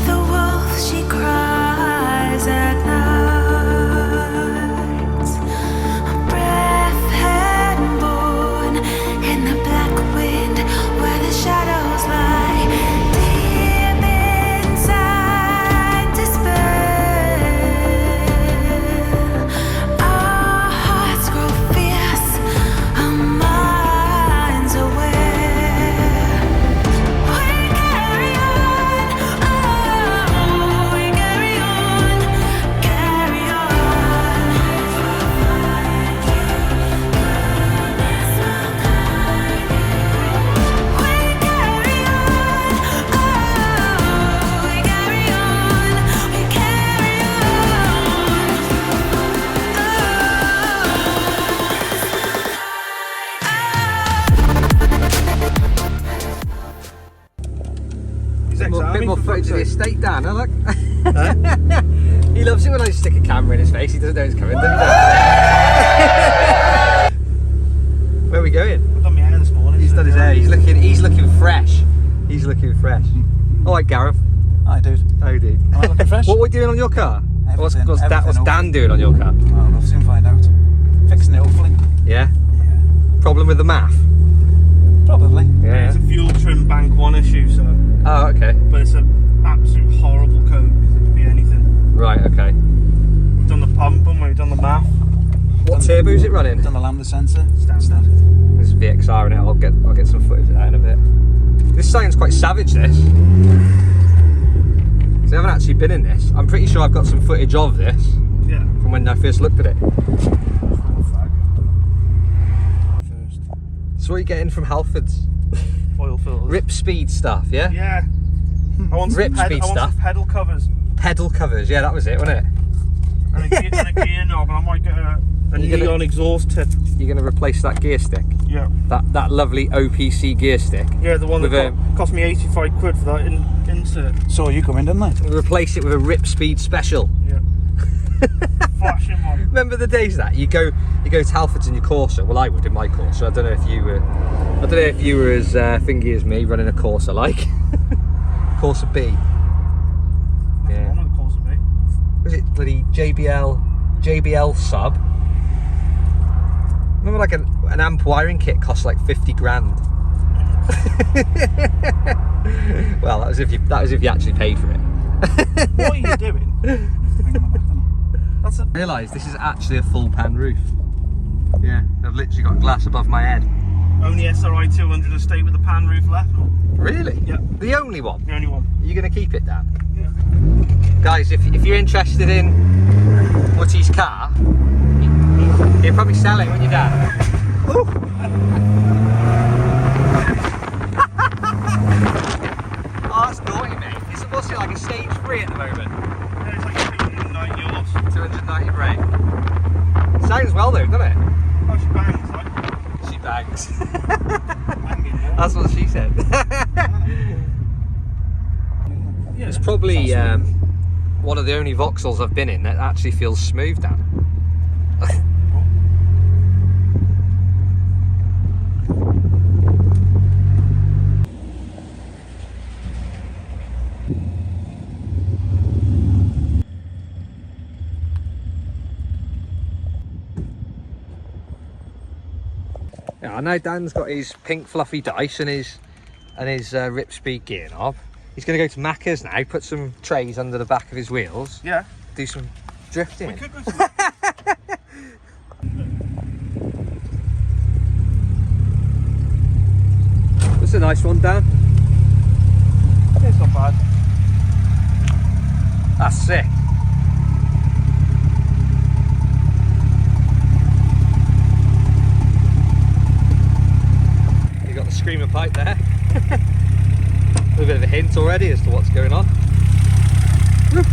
The wolf, she cries at night. A breath had born in the black wind where the shadows lie. Deep inside despair, our hearts grow fierce, our minds aware. We carry on, oh, we carry on, carry on. We carry on, oh, we carry on, we carry He's A bit more footage of the estate, Dan. Huh, look. Huh? He loves it when I stick a camera in his face. He doesn't know it's coming, does he? Where are we going? I've done my hair this morning. He's done his hair. He's looking fresh. He's looking fresh. All right, Gareth. Hi, dude. How you doing? Am I looking fresh? What are we doing on your car? What's Everything Dan doing on your car? Well, we'll soon find out. Fixing it, hopefully. Yeah. Yeah. Problem with the math? Probably. Yeah. It's a fuel trim bank 1 issue, so. Oh, okay. But it's an absolute horrible code. It could be anything. Right. Okay. We've done the pump and we've done the math. What turbo is it running? Done the lambda sensor. Standard. There's VXR in it. I'll get some footage of that in a bit. This sounds quite savage. This. So I haven't actually been in this. I'm pretty sure I've got some footage of this Yeah. from when I first looked at it. First. So what are you getting from Halfords? Oil filters. Rip speed stuff, yeah? Yeah. I want Rip some, speed stuff. some pedal covers Pedal covers, yeah, that was it, wasn't it? and a gear knob, and I might get a You're neon exhaust tip. You're going to replace that gear stick, Yeah. that lovely OPC gear stick. Yeah, the one With that cost me 85 quid for that insert. Saw you come in, didn't I? Replace it with a Rip Speed Special. Yeah. Flashing one. Remember the days that you go to Halfords in your Corsa? Well, I would in my Corsa. I don't know if you were as thingy as me running a Corsa like Corsa B. Yeah. One with the Corsa B. Was it bloody JBL sub? Remember, like an amp wiring kit cost like 50 grand. Well, that was if you actually paid for it. What are you doing? That's a. I realised this is actually a full pan roof. Yeah, I've literally got glass above my head. Only SRI 200 estate with a pan roof left. Really? Yeah. The only one? The only one. Are you going to keep it, Dan? Yeah. Guys, if you're interested in Wotty's car, you'll probably sell it, won't you, Dan? Oh, that's naughty, mate. It's supposed to be like a stage 3 at the moment. Yeah, it's like 290 yards. 290 brake. Sounds well though, doesn't it? Oh, she bangs, like. She bangs. Banging, yeah. That's what she said. Yeah. It's probably one of the only Vauxhalls I've been in that actually feels smooth, Dan. Yeah, I know Dan's got his pink fluffy dice and his Rip Speed gear knob. He's going to go to Maxx now, put some trays under the back of his wheels, Yeah. do some drifting. We could go to. That's a nice one, Dan. It's not bad. That's sick. You got the screamer pipe there. A bit of a hint already as to what's going on. Yeah.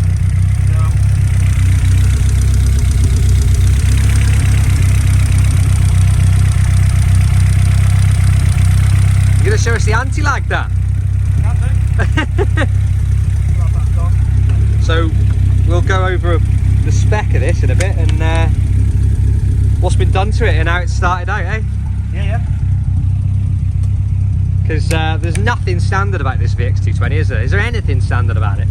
You gonna show us the anti-lag, Dan? Can do. Grab that dog. So we'll go over the spec of this in a bit and what's been done to it and how it started out, eh? Yeah. Because there's nothing standard about this VX220, is there? Is there anything standard about it?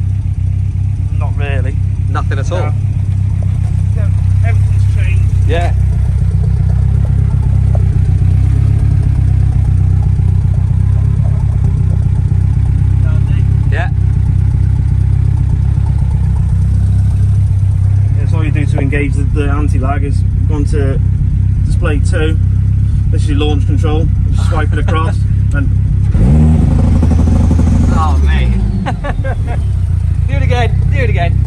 Not really. Nothing at all. Yeah, everything's changed. Yeah. Yeah. That's all you do to engage the anti-lag is go on to display 2. This is your launch control. Just swipe it across and Oh mate. Do it again. Do it again.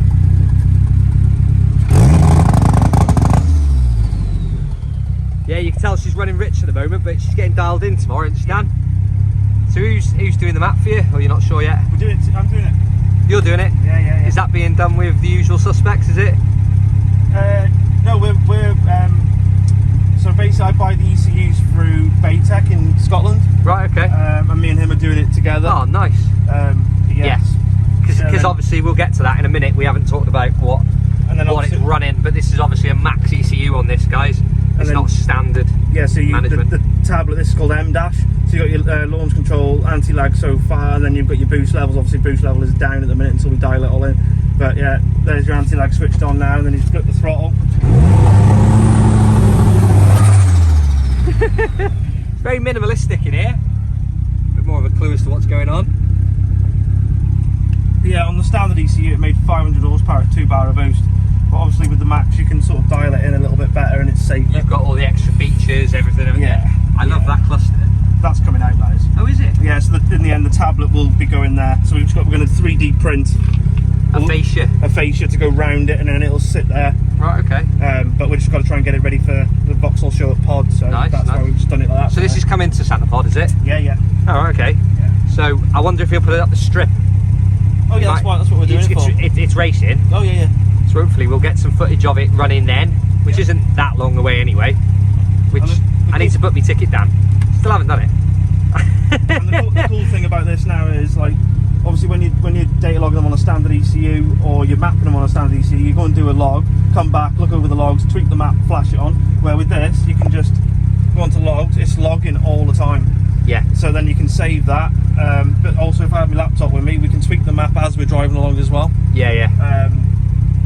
Yeah, you can tell she's running rich at the moment, but she's getting dialed in tomorrow, isn't she, Dan? So who's doing the map for you? Or you're not sure yet? we're doing it. I'm doing it. You're doing it? Yeah. Is that being done with the usual suspects, is it? No, we're so basically I buy the ECUs through Baytech in Scotland. Right, okay. And me and him are doing it together. Oh, nice. Yes. Because obviously we'll get to that in a minute. We haven't talked about what it's obviously- running, but this is obviously a maxx ECU on this, guys. It's then- not standard. Yeah, so management. the tablet, this is called M-Dash. So you got your launch control, anti-lag so far, and then you've got your boost levels. Obviously boost level is down at the minute until we dial it all in. But yeah, there's your anti-lag switched on now, and then you just flip the throttle. It's very minimalistic in here. A bit more of a clue as to what's going on. Yeah, on the standard ECU it made 500 horsepower at 2 bar of boost. But obviously with the Maxx you can sort of dial it in a little bit better and it's safer. You've got all the extra features, everything, haven't you? Yeah. I love that cluster. That's coming out, that is. Oh, is it? Yeah, so in the end the tablet will be going there. So we're going to 3D print A fascia. a fascia to go round it and then it'll sit there. Right, okay. But we've just got to try and get it ready for the Vauxhall show at Pod. So Nice, that's nice. why we've just done it like that. So this is coming to Santa Pod, is it? Yeah. Oh, right, okay. Yeah. So I wonder if he'll put it up the strip. Oh yeah, that's what we're doing it for. It's racing. Oh yeah. So hopefully we'll get some footage of it running then, which isn't that long away anyway. Which I need to book my ticket, Dan. Still haven't done it. And the cool thing about this now is, like, obviously when you're data logging them on a standard ECU or you're mapping them on a standard ECU, you go and do a log, come back, look over the logs, tweak the map, flash it on. Where with this, you can just go onto logs, it's logging all the time. Yeah. So then you can save that. But also if I have my laptop with me, we can tweak the map as we're driving along as well. Yeah.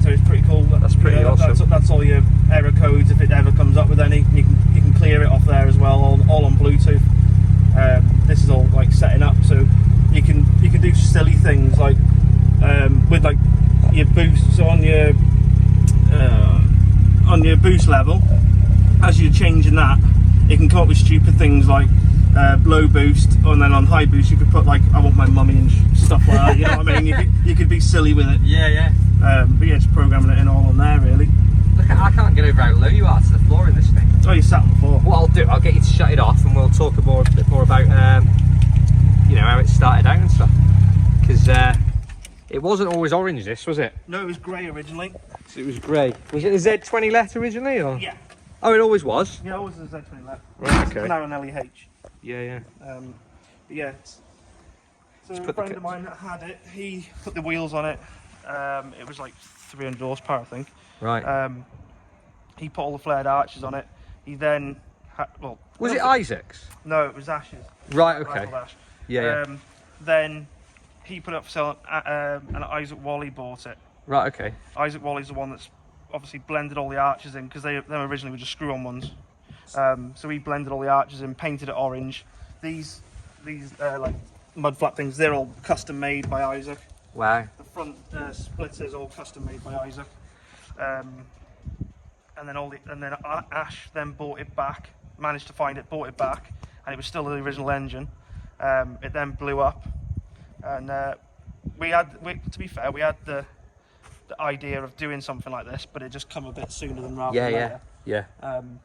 So it's pretty cool. That's pretty awesome. That's all your error codes if it ever comes up with any. You can clear it off there as well, all on Bluetooth. This is all like setting up, so you can do silly things like with like your boosts on your boost level. As you're changing that, it can come up with stupid things like low boost, and then on high boost you could put like I want my mummy and stuff like that. You know what I mean? You could be silly with it. Yeah. But yeah, just programming it in all on there really. Look, I can't get over how low you are to the floor in this thing. Oh, you sat on the floor. What I'll do, I'll get you to shut it off and we'll talk a bit more about you know, how it started out and stuff. Because it wasn't always orange, this, was it? No, it was grey originally. So it was grey. Was it a Z20 let originally, or? Yeah. Oh, it always was? Yeah, always a Z20 left. Right, okay. Now an LEH. Yeah. But yeah. So a put the friend of mine that had it, he put the wheels on it. It was like 300 horsepower, I think. Right. He put all the flared arches on it. He then had, well... Was it Isaac's? No, it was Ash's. Right, okay. Rifle Ash. Yeah. Then he put it up for sale and Isaac Wally bought it. Right, okay. Isaac Wally's the one that's obviously blended all the arches in, because them originally were just screw-on ones. So he blended all the arches in, painted it orange. These like mud flap things, they're all custom made by Isaac. Wow. The front splitters all custom made by Isaac. And then Ash then bought it back, managed to find it, bought it back, and it was still the original engine. It then blew up, and to be fair, we had the idea of doing something like this, but it just come a bit sooner than rather than later. Yeah. And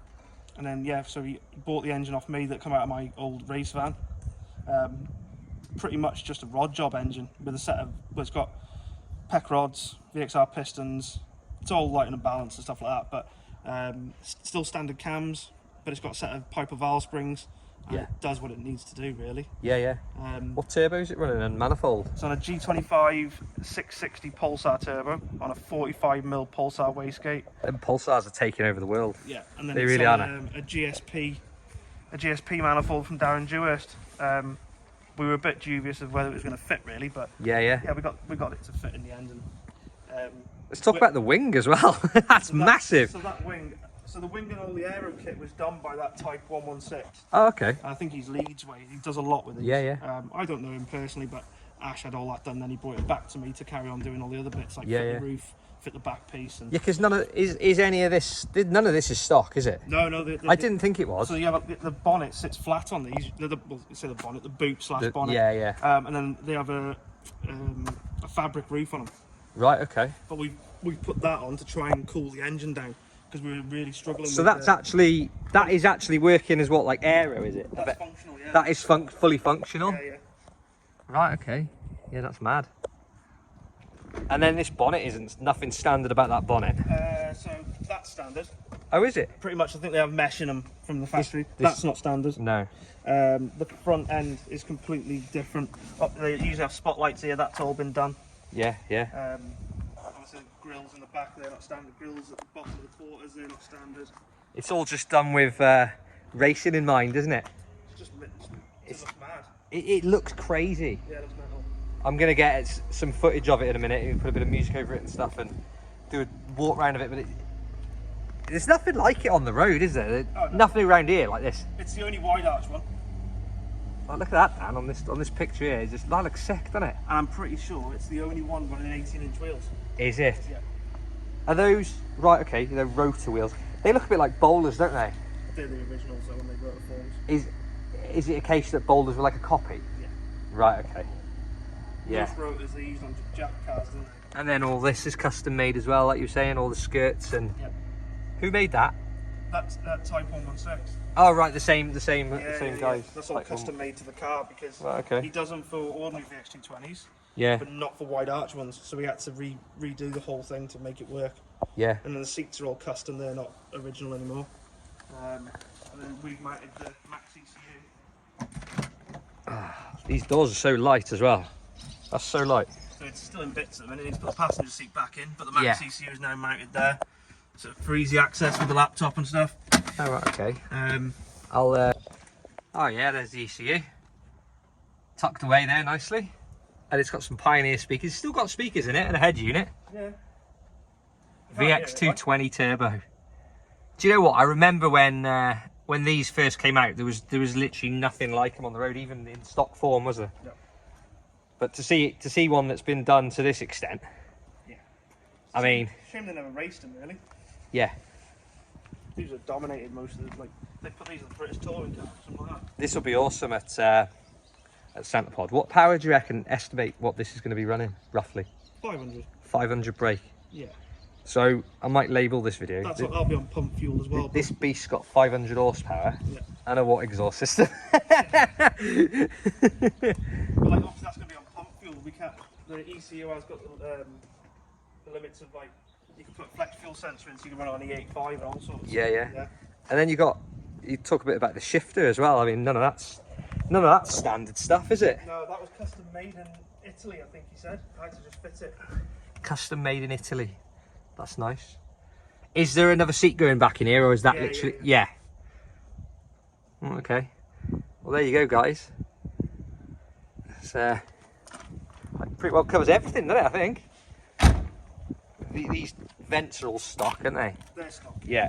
then so he bought the engine off me that come out of my old race van. Pretty much just a rod job engine with a set of, well, it's got PEC rods, VXR pistons. It's all light and balance and stuff like that, but still standard cams. But it's got a set of Piper valve springs. And it does what it needs to do, really. Yeah. What turbo is it running and manifold? It's on a G25 660 Pulsar turbo on a 45mm Pulsar wastegate. Them Pulsars are taking over the world. Yeah, and then They it's really on, are. a GSP manifold from Darren Dewhurst. We were a bit dubious of whether it was going to fit, really, but Yeah. we got it to fit in the end. And Let's talk about the wing as well. That's massive. So that wing, so the wing and all the aero kit was done by that Type 116. Oh, okay. I think he's Leeds way. He does a lot with it. Yeah. I don't know him personally, but Ash had all that done. Then he brought it back to me to carry on doing all the other bits, like fit the roof, fit the back piece. And Yeah, because none of is any of this. None of this is stock, is it? no, I didn't think it was. So you have the bonnet sits flat on these. Say the bonnet, the boot / bonnet. Yeah. And then they have a fabric roof on them. Right. Okay. But we put that on to try and cool the engine down because we were really struggling. So with that is actually working as what, like aero, is it? that's functional. Yeah. That is fully functional. Yeah. Right. Okay. Yeah, that's mad. And then this bonnet isn't nothing standard about that bonnet. So that's standard. Oh, is it? Pretty much, I think they have mesh in them from the factory. That's not standard. No. The front end is completely different. They usually have spotlights here. That's all been done. Yeah. Obviously, grills in the back, they're not standard. Grills at the bottom of the quarters, they're not standard. It's all just done with racing in mind, isn't it? It looks mad. It looks crazy. Yeah, it looks mental. I'm gonna get some footage of it in a minute and put a bit of music over it and stuff and do a walk round of it. But there's nothing like it on the road, is there? Oh, no. Nothing around here like this. It's the only wide arch one. Oh, look at that, Dan, on this picture here. That looks sick, doesn't it? And I'm pretty sure it's the only one running 18-inch wheels. Is it? Yeah. Are those right? Okay, they're rotor wheels. They look a bit like bowlers, don't they? They're the originals though when they wrote the forms. Is it a case that bowlers were like a copy? Yeah. Right. Okay. Yeah. Most rotors they used on jack cars, didn't they? And then all this is custom made as well, like you were saying, all the skirts and. Yep. Who made that? That's that Type 116. Oh right, the same guys. That's all Type custom made to the car because Right, okay. he does them for ordinary VX220s, Yeah. but not for wide arch ones. So we had to redo the whole thing to make it work. Yeah. And then the seats are all custom; they're not original anymore. And then we mounted the maxx ECU. These doors are so light as well. That's so light. So it's still in bits at the minute. It needs to put the passenger seat back in, but the maxx Yeah. ECU is now mounted there, so for easy access with the laptop and stuff. Oh right, okay. I'll. Oh yeah, there's the ECU. Tucked away there nicely. And it's got some Pioneer speakers. It's still got speakers in it and a head unit. Yeah. VX220 turbo. Do you know what? I remember when these first came out, there was literally nothing like them on the road, even in stock form, was there? No. But to see one that's been done to this extent, Yeah. I mean, Shame they never raced them, really. yeah, These are dominated most of the, like, they put these in the British touring car, something like that. this will be awesome at Santa Pod. What power do you reckon? Estimate what this is going to be running roughly? 500. 500 brake. Yeah. So I might label this video. That's what I'll be on pump fuel as well. This beast's got 500 horsepower Yeah. and a Watt exhaust system. But like, obviously that's going to be on pump fuel. We can't. The ECU has got the limits of like you can put flex fuel sensor in, so you can run on E85 and all sorts. Yeah. And then you talk a bit about the shifter as well. I mean, none of that's standard stuff, is it? No, that was custom made in Italy, I think he said. I had to just fit it. Custom made in Italy. That's nice. Is there another seat going back in here, or is that literally? Yeah. Okay. Well, there you go, guys. It's pretty well covers everything, doesn't it? I think. These vents are all stock, aren't they? They're stock. Yeah.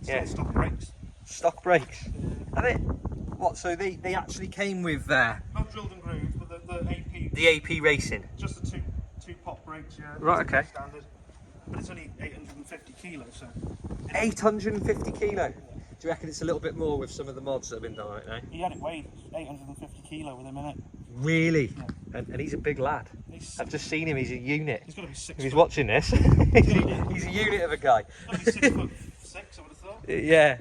Still stock brakes. Stock brakes. Are they? What? So they actually came with Not drilled and grooved, but the AP. the AP Racing. Just the two pop brakes, yeah. Right, okay. Standard. But it's only 850 kilos, so. 850 kilo. Do you reckon it's a little bit more with some of the mods that have been done right now? He had it weighed 850 kilo with him in it. Really? Yeah. And he's a big lad. I've just seen him. He's a unit. He's got to be 6 If he's foot. watching this, he's a unit of a guy. He's got to be 6'6", I would have thought. Yeah,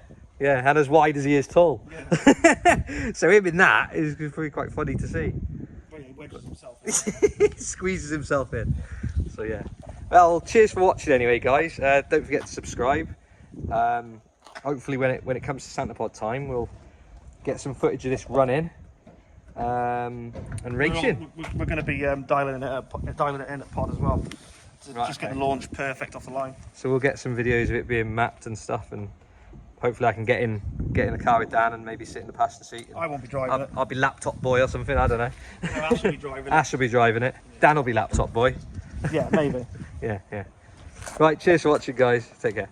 and as wide as he is tall. Yeah. So him in that is probably quite funny to see. Well, yeah, he wedges himself in. He squeezes himself in. So yeah. Well, cheers for watching anyway, guys. Don't forget to subscribe. Hopefully when it comes to Santa Pod time, we'll get some footage of this running and racing. We're going to be dialing it in at pod as well. To Right, just get okay. the launch perfect off the line. So we'll get some videos of it being mapped and stuff, and hopefully I can get in the car with Dan and maybe sit in the passenger seat. I won't be driving it. I'll be laptop boy or something. I don't know. No, Ash will be driving it. Ash will be driving it. Dan will be laptop boy. Yeah, maybe. Yeah, yeah. Right, cheers for watching, guys. Take care.